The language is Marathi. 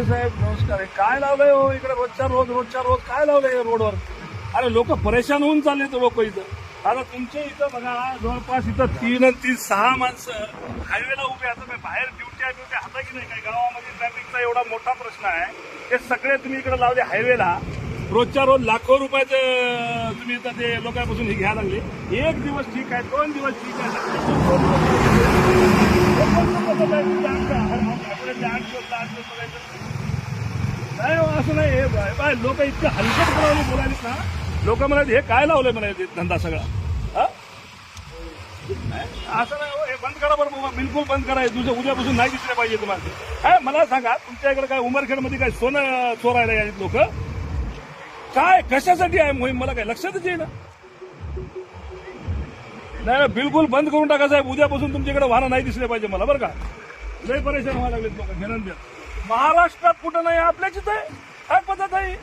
साहेब नमस्कार. हे काय लावलंय हो इकडे रोजच्या रोज काय लावलंय रोडवर? अरे लोक परेशान होऊन चालले तर लोक इथं. आता तुमच्या इथं बघा जवळपास इथं 6 माणसं हायवेला उभे. आता काय बाहेर ड्युटी हाता की नाही? काय गावामध्ये ट्रॅफिकचा एवढा मोठा प्रश्न आहे. हे सगळे तुम्ही इकडे लावले हायवेला. रोजच्या रोज लाखो रुपयाचं तुम्ही इथं ते लोकांपासून हे घ्यायला लागले. एक दिवस ठीक आहे, 2 दिवस ठीक आहे, नाही हो, असं नाही. हे लोक इतकं हलकट बोलायला ना, लोक म्हणाले हे काय लावलंय म्हणाले धंदा सगळा. असं नाही हो, हे बंद करा बरं बाबा, बिलकुल बंद करा. उद्यापासून नाही दिसले पाहिजे तुम्हाला. काय मला सांगा, तुमच्या इकडे काय उमरखेडमध्ये काय सोनं चोरायला यायचे लोक? काय कशासाठी आहे मोहीम मला काय लक्षातच येईल. नाही बिलकुल बंद करून टाका साहेब. उद्यापासून तुमच्याकडे वाहनं नाही दिसले पाहिजे मला बरं का. लय परेशान व्हायला लागलेत लोक. महाराष्ट्रात कुठं नाही, आपल्याच इथं आहे. काय पद्धत आहे?